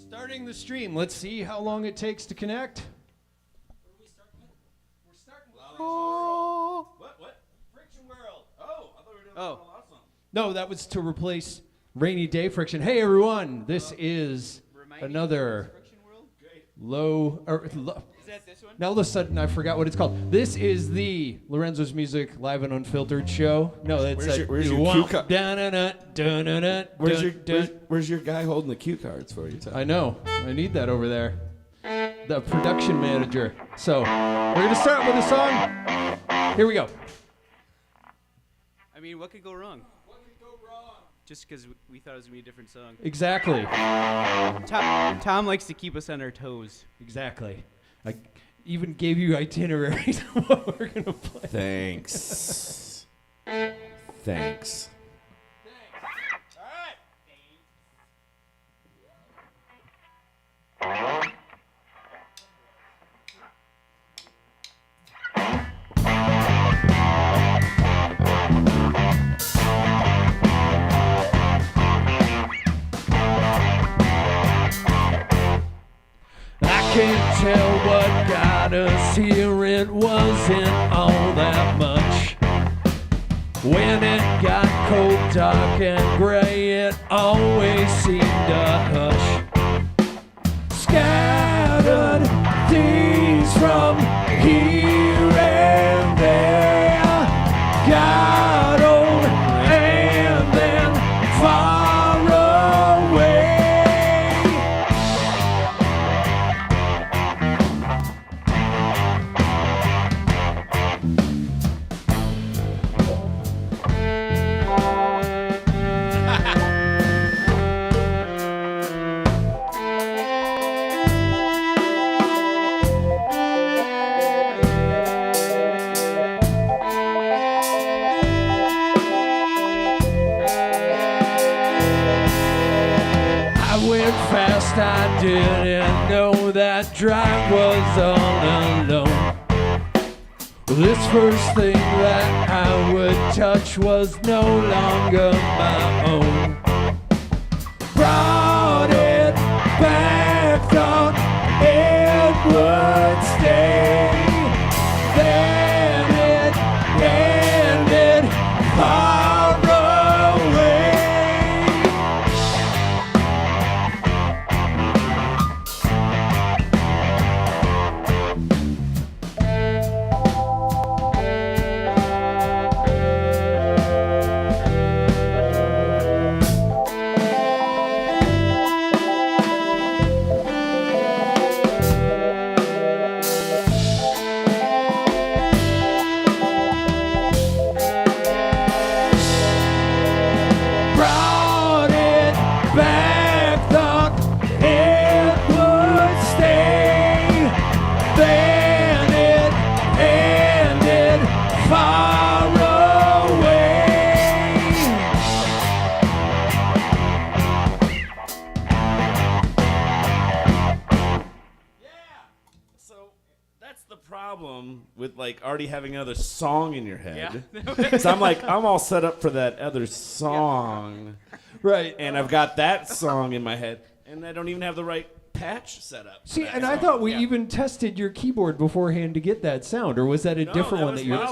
Starting the stream. Let's see how long it takes to connect. What are we starting with? We're starting with What? Friction World. Oh, I thought we were doing a lot of songs. No, that was to replace Rainy Day Friction. Hey everyone, this is another Friction World? Great. low. Is that this one? Now all of a sudden I forgot what it's called. This is the Lorenzo's Music Live and Unfiltered show. No, that's Where's your cue card? Where's Where's your guy holding the cue cards for you? I know. I need that over there. The production manager. So we're gonna start with a song. Here we go. I mean, what could go wrong? What could go wrong? Just because we thought it was going to be a different song. Exactly. Tom likes to keep us on our toes. Exactly. I even gave you itineraries of what we're gonna play. Thanks. Thanks. Can't tell what got us here, it wasn't all that much. When it got cold, dark and gray, it always seemed to hush. Scattered things from here and there, got old and then far away. I didn't know that drive was all alone. This first thing that I would touch was no longer my own. Brought it back, thought it would stay. Then it ended far away. With like already having another song in your head. Yeah. So I'm all set up for that other song. Yeah. Right. And I've got that song in my head and I don't even have the right patch set up. See, and I thought we even tested your keyboard beforehand to get that sound, or was that a different one that you Oh.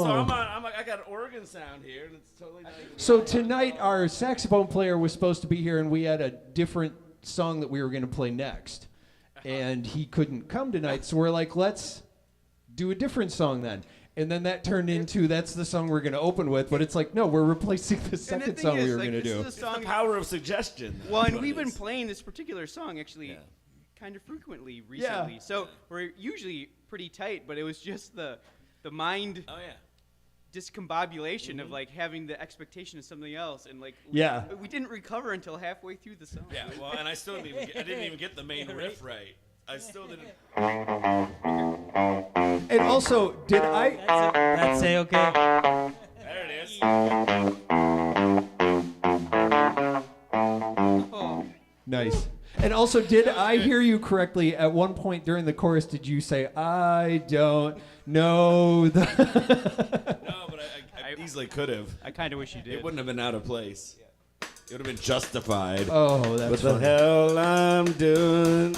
So I got an organ sound here and it's totally not even So tonight our saxophone player was supposed to be here and we had a different song that we were going to play next. And he couldn't come tonight, so we're like, let's do a different song then. And then that turned into, that's the song we're going to open with, but it's like, no, we're replacing the second song we were going to do. It's the power of suggestion. Well, and we've been playing this particular song actually kind of frequently recently. Yeah. So we're usually pretty tight, but it was just the mind discombobulation of like having the expectation of something else, and like we didn't recover until halfway through the song. Yeah, well, and I still didn't even get the main riff right. I still didn't. And also, did I? That's okay. There it is. Oh. Nice. And also, did I hear you correctly? At one point during the chorus, did you say, "I don't know the"? No, but I easily could have. I kind of wish you did. It wouldn't have been out of place. It would have been Justified. Oh, that's What the funny. hell I'm doing?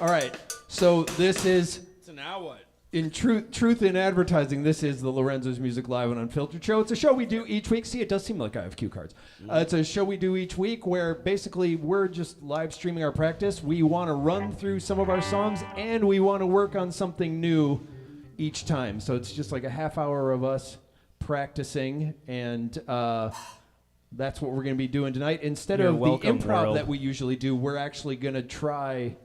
All right, so this is, So now what? in truth in advertising, this is the Lorenzo's Music Live and Unfiltered show. It's a show we do each week. See, it does seem like I have cue cards. It's a show we do each week where basically we're just live streaming our practice. We want to run through some of our songs, and we want to work on something new each time. So it's just like a half hour of us practicing, and that's what we're going to be doing tonight. Instead You're of the welcome, improv world. that we usually do, we're actually going to try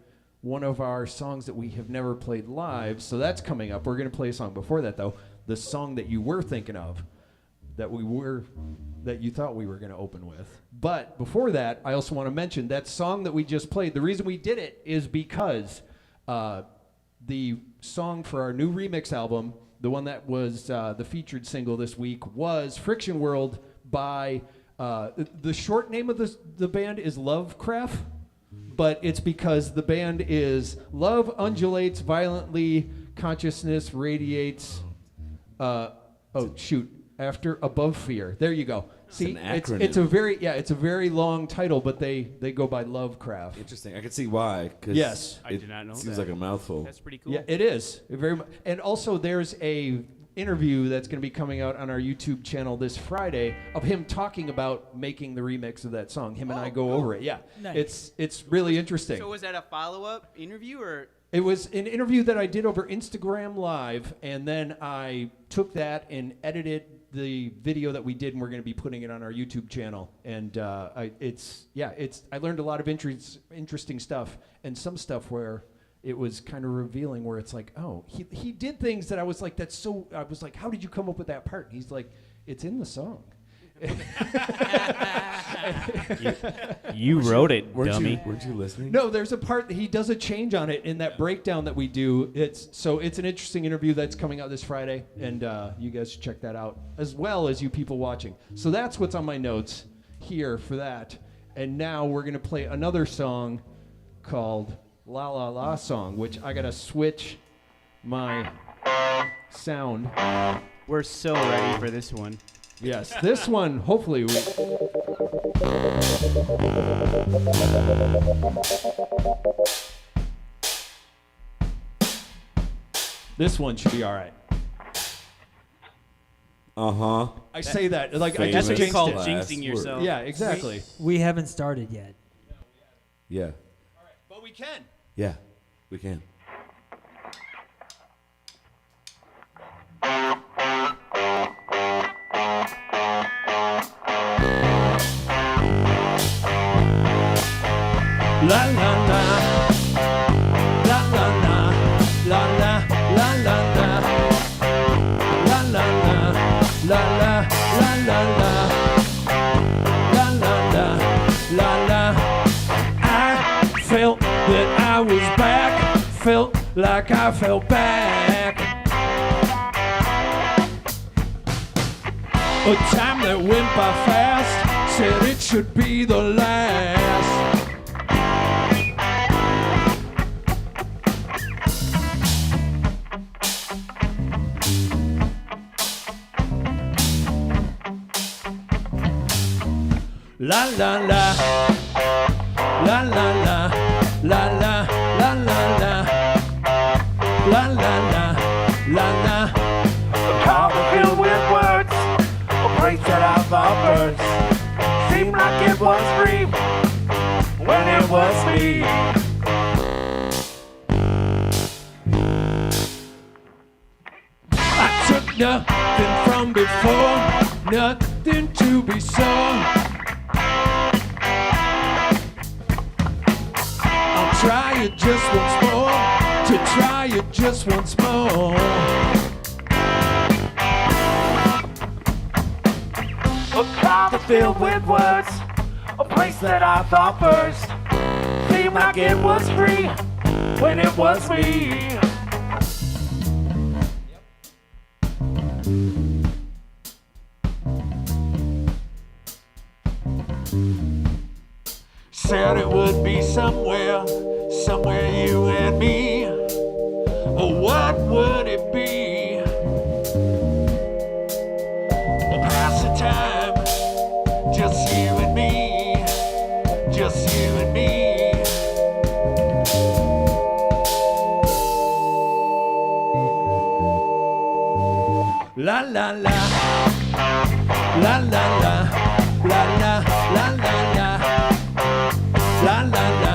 one of our songs that we have never played live. So that's coming up. We're going to play a song before that, though. The song that you were thinking of, that you thought we were going to open with. But before that, I also want to mention that song that we just played. The reason we did it is because the song for our new remix album, the one that was the featured single this week, was Friction World by the short name of the band is Lovecraft. But it's because the band is Love Undulates Violently, Consciousness Radiates, after Above Fear. There you go. See, an acronym. it's a very long title, but they go by Lovecraft. Interesting. I can see why. 'Cause Yes. I did not know Seems that. like a mouthful. That's pretty cool. Yeah, it is. And also there's a interview that's going to be coming out on our YouTube channel this Friday of him talking about making the remix of that song. Him and I go over it. Yeah. Nice. It's really interesting. So was that a follow-up interview or? It was an interview that I did over Instagram Live, and then I took that and edited the video that we did, and we're going to be putting it on our YouTube channel. And I learned a lot of interesting stuff, and some stuff where it was kind of revealing, where it's like, oh, he did things that I was like, I was like, how did you come up with that part? And he's like, it's in the song. You wrote it, dummy. Weren't you listening? No, there's a part that he does a change on it in that breakdown that we do. It's an interesting interview that's coming out this Friday, and you guys should check that out, as well as you people watching. So that's what's on my notes here for that. And now we're going to play another song called La La La Song, which I got to switch my sound. We're so ready for this one. Yes, this one, hopefully this one should be all right. Uh-huh. I say that like I Famous just That's what you jinxed call it. last jinxing word. yourself. Yeah, exactly. We haven't started yet. Yeah. But we can. Yeah. We can. La la la, la la la, la la la la la, la la la, la la la la la, la la la, la la. I felt that I was back, felt like I fell back. A time that went by fast, said it should be the last. La la la, la la la, la la la la la, la la la, la la. Heart filled with words, a place that I thought first seemed like it was free when it was me. I took nothing from before, nothing to be sore. I'll try it just once more, to try it just once more. A heart filled with words, a place that I thought first seemed like it was free when it was me. Said it would be somewhere, somewhere you and me. Oh, what would it be? A pass of time, just you and me. La la la. La la la. La la la la la. La la la.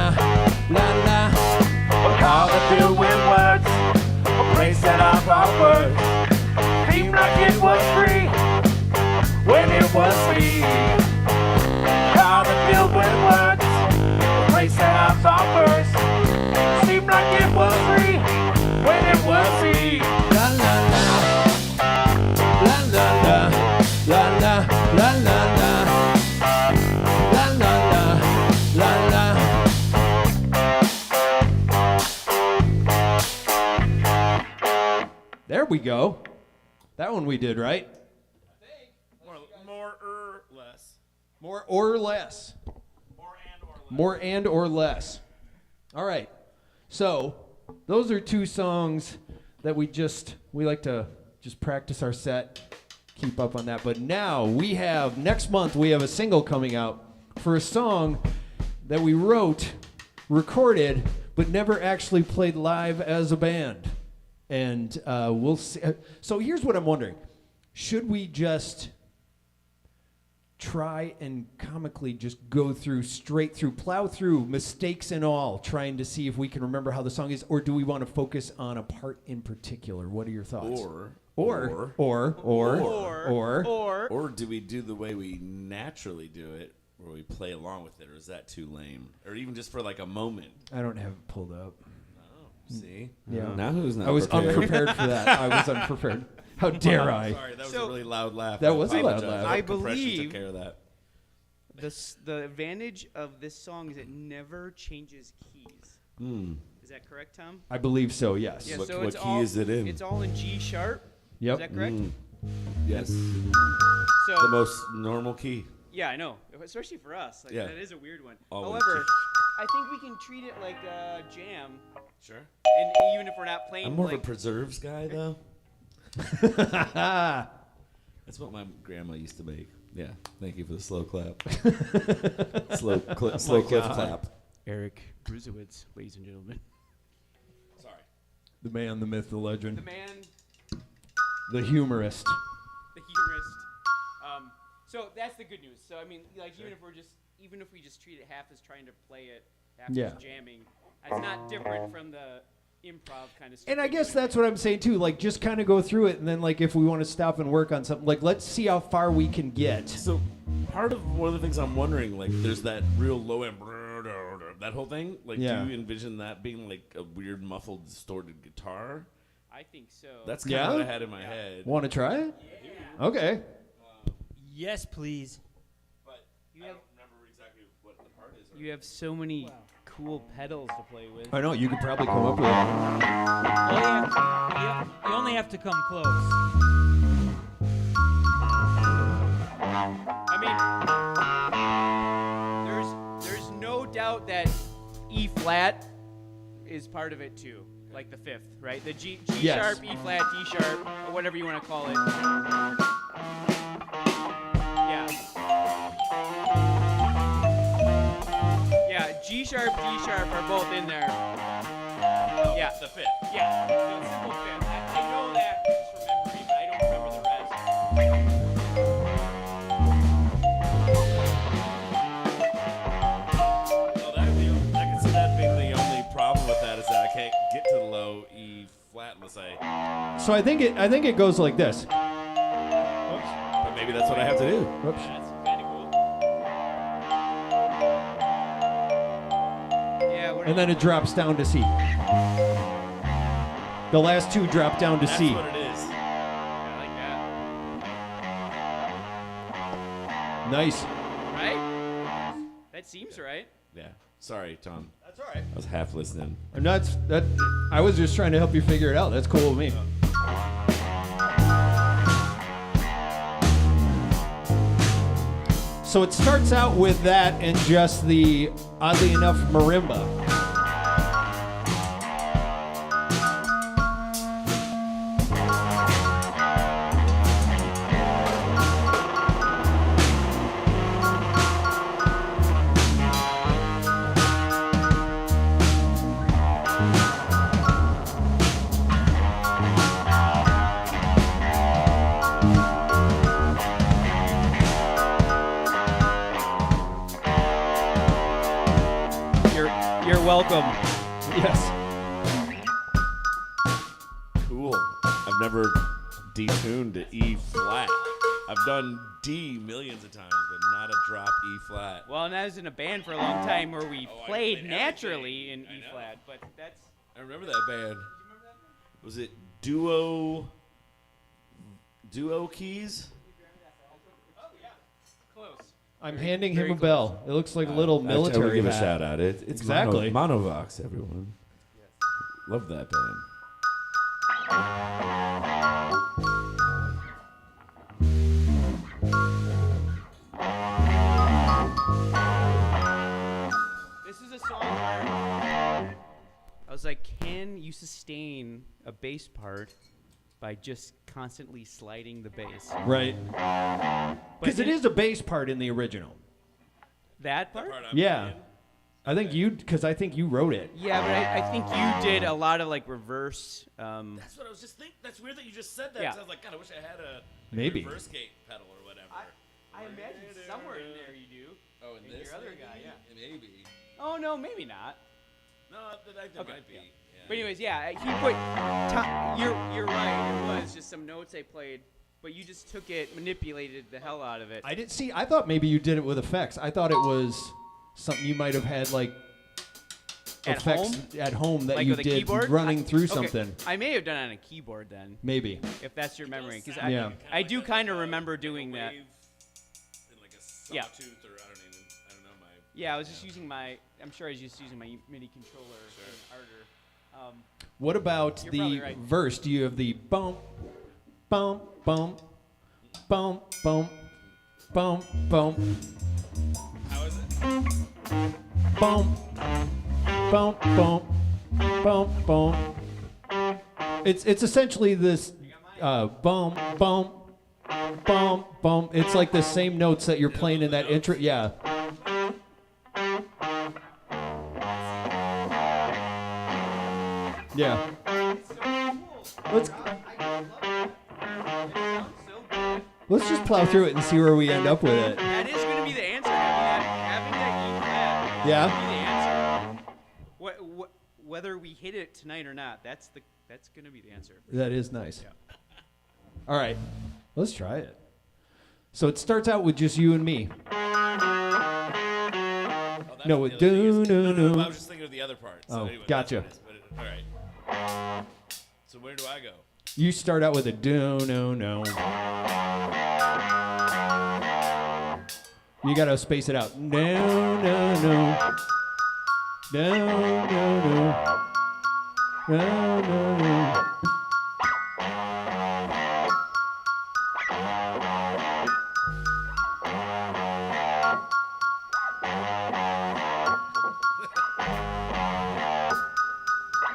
La la. A car that filled with words, a place that I thought words seemed like it was free when it was me. A car that filled with words, a place that I thought words seemed like it was free when it was me. La la la. La la la. La la la la la. La la la. La la. There we go. That one we did, right? More or less. More or less. More and or less. All right. So, those are two songs that we like to just practice our set, keep up on that. But now next month we have a single coming out for a song that we wrote, recorded, but never actually played live as a band. And we'll see. So here's what I'm wondering. Should we just try and comically just go straight through, plow through, mistakes and all, trying to see if we can remember how the song is? Or do we want to focus on a part in particular? What are your thoughts? Or do we do the way we naturally do it, where we play along with it, or is that too lame? Or even just for like a moment? I don't have it pulled up. See? Yeah. Now who's not I was prepared? unprepared for that. I was unprepared. How dare I? Sorry, that was So- a really loud laugh. That was a loud apologize. laugh. I Compression believe- took care of that. The advantage of this song is it never changes keys. Is that correct, Tom? I believe so, yes. Yeah, What- so what it's key all, is it in? It's all in G sharp. Yep. Is that correct? Yes. So The most normal key. yeah, I know, especially for us. Like, Yeah. That is a weird one. Always. However, I think we can treat it like a jam, Sure. and even if we're not playing, I'm more of like, a preserves guy, though. That's what my grandma used to make. Yeah. Thank you for the slow clap. slow cliff clap. Eric Bruzowitz, ladies and gentlemen. Sorry. The man, the myth, the legend, The man, the humorist. the humorist. So that's the good news. So I mean, like even if we just treat it half as trying to play it, half Yeah. as jamming, it's not different from the improv kind of stuff. And I we guess do. that's what I'm saying too. Like, just kind of go through it, and then like if we want to stop and work on something, like let's see how far we can get. So, part of one of the things I'm wondering, like, there's that real low end, that whole thing. Like, Yeah. do you envision that being like a weird, muffled, distorted guitar? I think so. That's kind Yeah? of what I had in my head. Want to try it? Okay. Yes, please. But You I have- don't remember exactly what the part is. You have so many cool pedals to play with. I know you could probably come up with it. You only have to come close. I mean, there's no doubt that E flat is part of it too, like the fifth, right? The G Yes. sharp, E flat, D sharp, or whatever you want to call it. Yeah. Yeah, G sharp, D sharp are both in there. Yeah. The fifth. Yeah, the simple fifth. I know that just from memory, but I don't remember the rest. Well, I can see that being the only problem with that is that I can't get to the low E flat unless I. So I think it goes like this. But maybe that's what I have to do. Whoops. That's kind of cool. Yeah, what And then it drops down to C. The last two drop down to That's C. what it is. I like that. Nice. Right? That seems right. Yeah. Sorry, Tom. That's all right. I was half listening. I'm not. I was just trying to help you figure it out. That's cool with me. So it starts out with that and just the, oddly enough, marimba. You're welcome. Yes. Cool. I've never detuned to E flat. I've done D millions of times, but not a drop E flat. Well, and I was in a band for a long time where we I played played naturally in everything. E I know. flat, but that's I remember that band. Was it duo keys? close. I'm handing very him a close. bell. It looks like a little I military would give a hat. shout out. It's Exactly. Monovox, everyone. Love that band. This is a song where I was like, can you sustain a bass part by just constantly sliding the bass? Right. But Because it is a bass part in the original. that part? Yeah. I think you wrote it. Yeah, but I think you did a lot of like reverse. That's what I was just thinking. That's weird that you just said that. Yeah. 'Cause I was like, God, I wish I had a Maybe. reverse gate pedal or whatever. I imagine somewhere in there you do. Oh, and And this your other maybe? guy, yeah. Maybe. Oh no, maybe not. No, that Okay, might be. yeah. Yeah. But anyways, yeah, he put. You're right. It was just some notes I played, but you just took it, manipulated the hell out of it. I didn't see. I thought maybe you did it with effects. I thought it was something you might have had like At effects home? at home that Like you with a did keyboard? running through Okay, something. I may have done it on a keyboard then, Maybe. if that's your memory, because Yeah. I do kind of remember doing that. Like a Yeah. sawtooth or I don't know my. Yeah, I was just using my. I'm sure I was just using my MIDI controller in harder. What about You're the probably right. verse? Do you have the bump, bump, bump, bump, bump, bump, bump, How is it? bump, bump, bump, bump, bump? It's essentially this bump, bump, bump, bump. It's like the same notes that you're playing in that intro. Yeah. Yeah. Let's just plow through it and see where we end up with it. That is going to be the answer. Having that E flat. Yeah? Is gonna be the answer. Whether we hit it tonight or not, that's going to be the answer. That is nice. All right, let's try it. So it starts out with just you and me. No, it do no I no. was just thinking of the other part. Oh, anyway, gotcha. that's what it is, but all right. So where do I go? You start out with a do no no. You gotta space it out. No no no. No no no. No no no.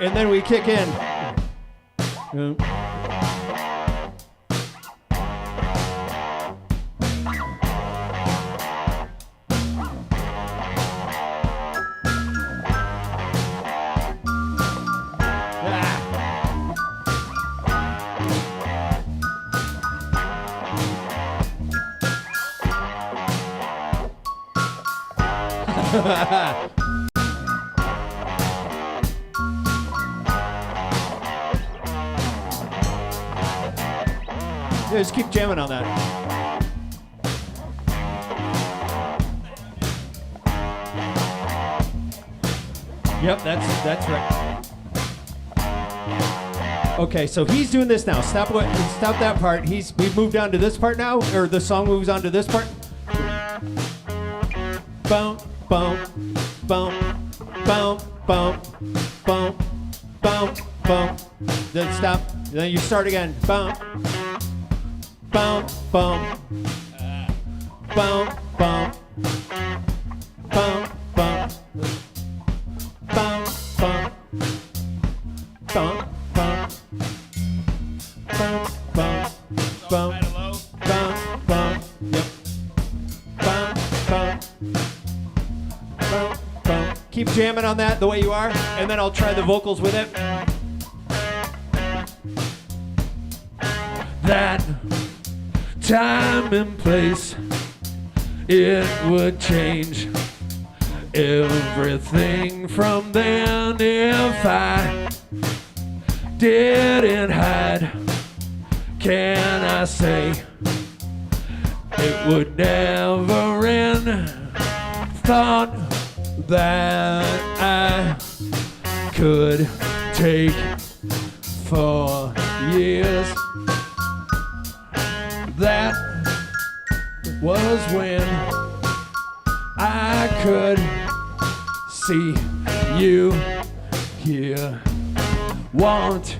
And then we kick in. Yeah, just keep jamming on that. Yep, that's right. Okay, so he's doing this now. Stop that part. We've moved on to this part now, or the song moves on to this part. Bump, bump, bump, bump, bump, bump, bump, bump. Then stop. Then you start again. Bump, bump, bump, bump, bump, bump, bump, bump, bump, bump, bump, bump, bump, bump, bump, bump, yep. Bump, bump, bump, bump. Keep jamming on that the way you are, and then I'll try the vocals with it. That time and place, it would change everything from then. If I didn't hide, can I say it would never end? Thought that I could take for years. That was when I could see you here. Want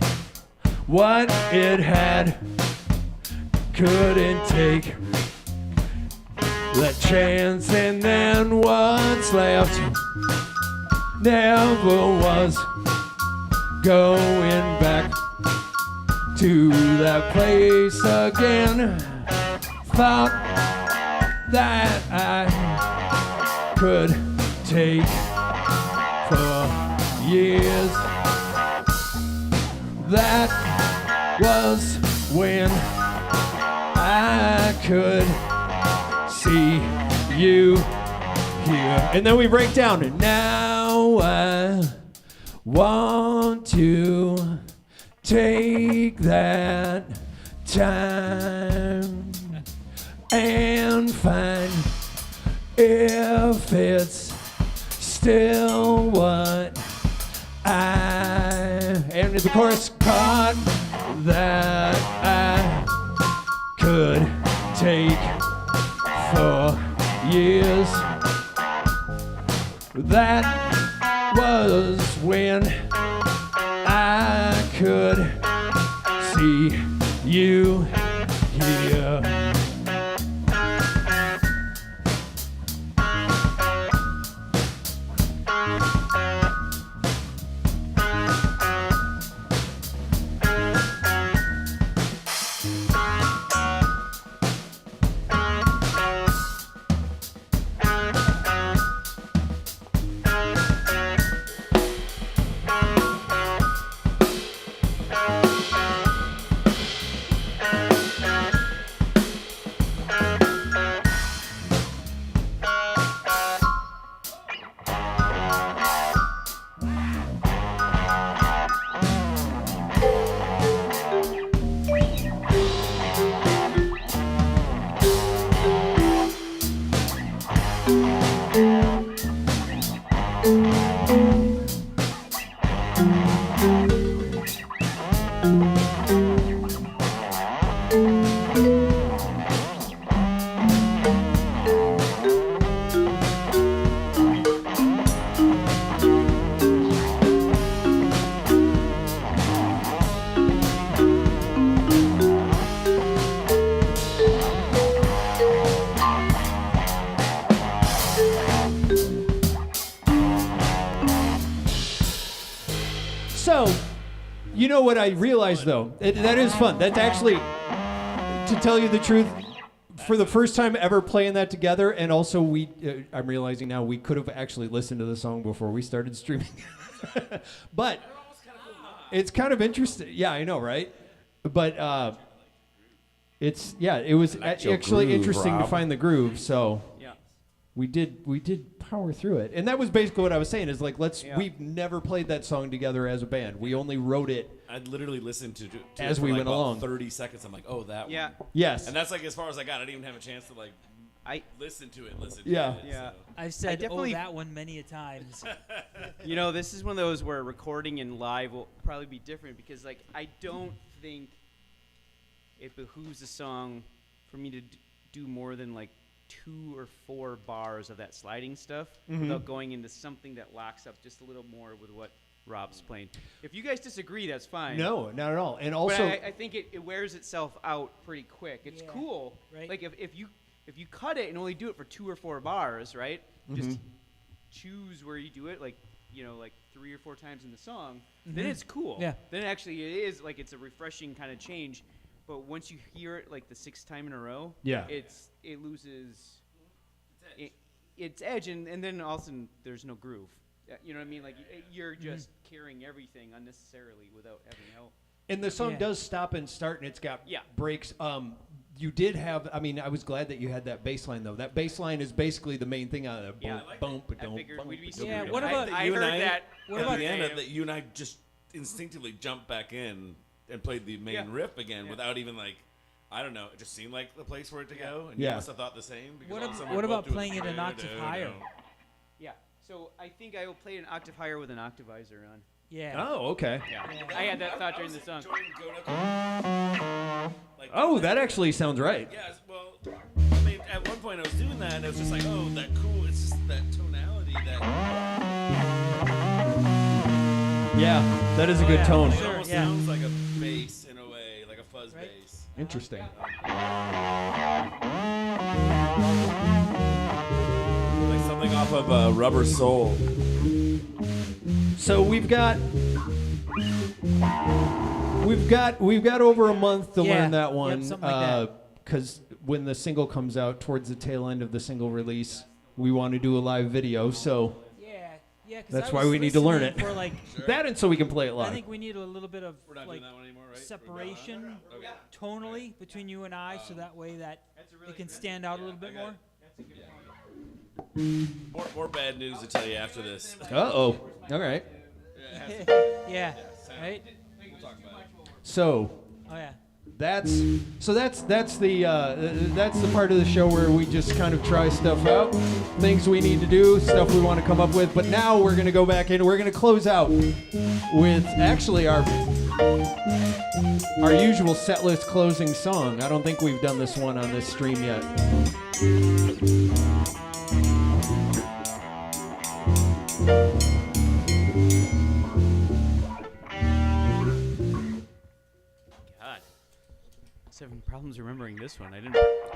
what it had, couldn't take that chance, and then what's left never was going back to that place again. Thought that I could take for years. That was when I could see you here. And then we break down. And now I want to take that time and find if it's still what and the chorus caught that I could take for years. That was when I could see you here. So, you know what I realized though? That is fun. That's actually, to tell you the truth, for the first time ever playing that together, and also I'm realizing now we could have actually listened to the song before we started streaming. But it's kind of interesting. Yeah, I know, right? But it was actually groove, interesting to Rob. find the groove. So Yeah. we did power through it, and that was basically what I was saying. Is like Yeah. we've never played that song together as a band. We only wrote it. I literally listened to As it for we like went about along. 30 seconds. I'm like, oh, that Yeah. one. Yes. And that's like as far as I got. I didn't even have a chance to like I listen to it. Yeah. Yeah. I've said, definitely- oh, that one many a times. You know, this is one of those where recording and live will probably be different because, like, I don't think it behooves a song for me to do more than like 2 or 4 bars of that sliding stuff without going into something that locks up just a little more with what Rob's playing. If you guys disagree, that's fine. No, not at all. And But also, I think it wears itself out pretty quick. It's Yeah. cool. Right. Like if you cut it and only do it for 2 or 4 bars, right? Just choose where you do it, like, you know, like 3 or 4 times in the song. Then it's cool. Yeah. Then actually it is like it's a refreshing kind of change. But once you hear it like the 6th time in a row, Yeah. it loses its edge, and then all of a sudden there's no groove. You know what I mean? Like you're just carrying everything unnecessarily without having help. and the song Yeah. does stop and start, and it's got Yeah. breaks. you did have. I mean, I was glad that you had that bass line though. That bass line is basically the main thing on it. Yeah, Bump, I figured we'd be Yeah, stupid. what about- I heard that? What at about the end that you and I just instinctively jumped back in and played the main riff again without even like, I don't know. It just seemed like the place for it to go, and you Yeah. must have thought the same. Because What all of a ab- sudden what we're both about doing playing it an octave do-do-do. higher? Yeah. So I think I will play an octave higher with an octavizer on. Yeah. Oh, okay. Yeah. I had that thought during the song. Like, Oh, that actually sounds right. Yes, well, I mean, at one point I was doing that, and it was just like, oh, that cool. It's just that tonality that. Yeah, that is a good yeah. tone. It Sure, almost yeah. sounds like a bass in a way, like a fuzz Right. bass. Interesting. Like something off of Rubber Soul. So we've got over a month to Yeah, learn that yep, one, something like because when the single comes out towards the tail end of the single release, we want to do a live video. So Yeah. 'Cause that's I why was we need to learn listening it. For like, that and so we can play it I live. think we need a little bit of We're not like doing that one anymore, right? separation tonally between you and I, so that way that it can stand out a little bit more. More bad news to tell you after this. Uh-oh. All right. Yeah. Right. So Oh yeah. that's the part of the show where we just kind of try stuff out, things we need to do, stuff we want to come up with. But now we're gonna go back in. We're gonna close out with actually our usual set list closing song. I don't think we've done this one on this stream yet. God. I was having problems remembering this one.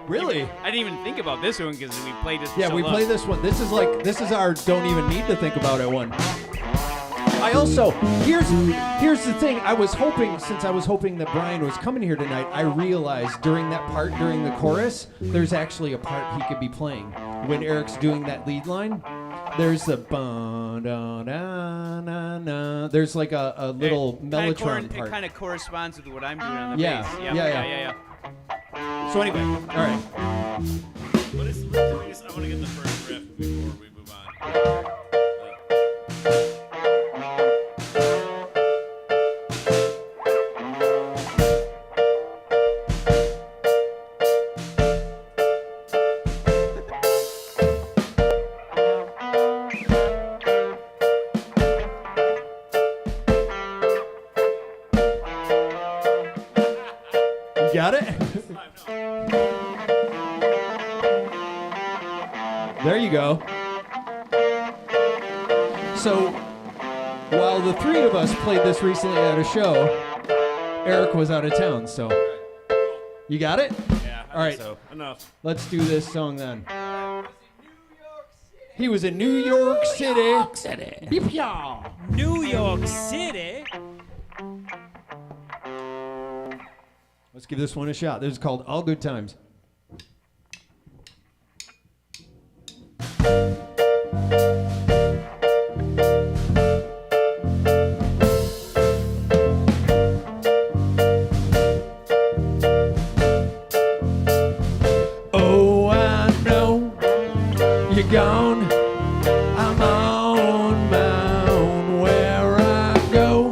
Really? I didn't even think about this one because we played this. Yeah, so we long. play this one. This is our don't even need to think about it one. I also here's the thing. I was hoping that Brian was coming here tonight. I realized during the chorus, there's actually a part he could be playing when Eric's doing that lead line. There's the ba da na na na. There's like a little mellotron part. It kind of corresponds with what I'm doing on the Yeah, bass. yeah. So anyway, all right. What is? I want to get the first riff before we move on. You got it? There you go. So, while the three of us played this recently at a show, Eric was out of town, so. You got it? Yeah. All right. So enough. Let's do this song then. He was in New York City. Beep-yaw. New York City. Let's give this one a shot. This is called All Good Times. Oh, I know you're gone. I'm on my own. Where I go,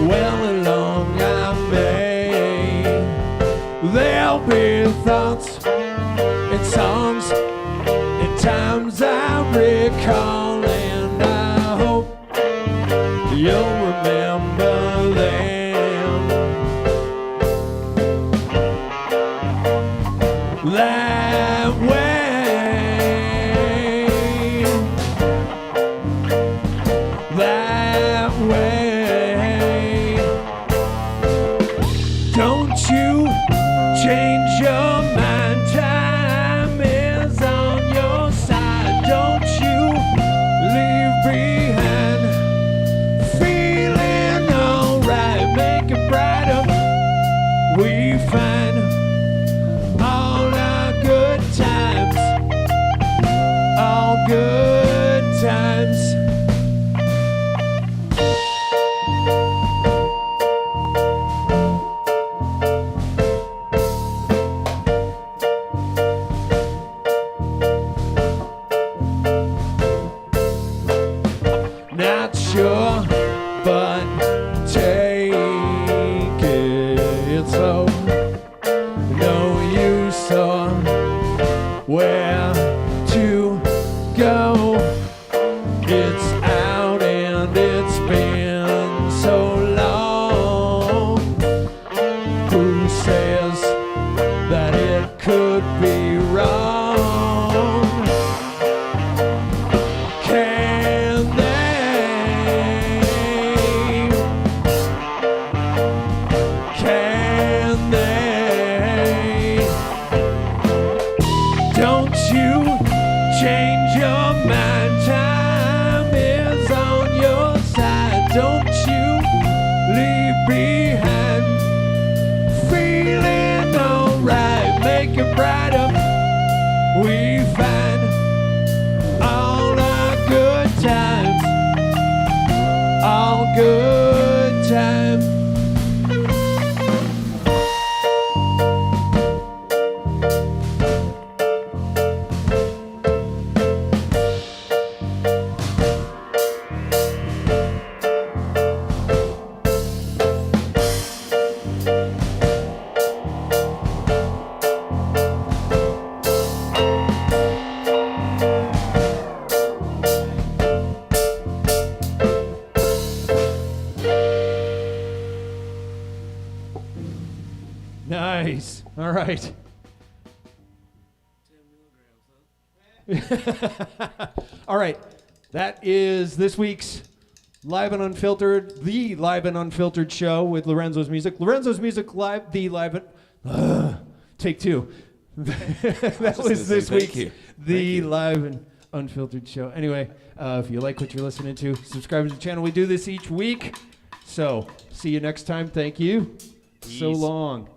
well along I may. There'll be thoughts and songs and times I recall, and I hope you'll remember them. That way, that way. Don't you change your mind, time is on your side. Don't you not sure, but take it so. No use or where to go. It's out and it's been so long. Who says that it could be wrong? Can they? Can they? Don't you change your mind. Time is on your side. Don't you leave behind. Feeling alright, make it brighter. We find all our good times, all good times. Nice. All right. All right. That is this week's Live and Unfiltered, the Live and Unfiltered show with Lorenzo's Music. Lorenzo's Music Live, the Live and... take two. That was this week's the Live and Unfiltered show. Anyway, if you like what you're listening to, subscribe to the channel. We do this each week. So, see you next time. Thank you. So Peace. long.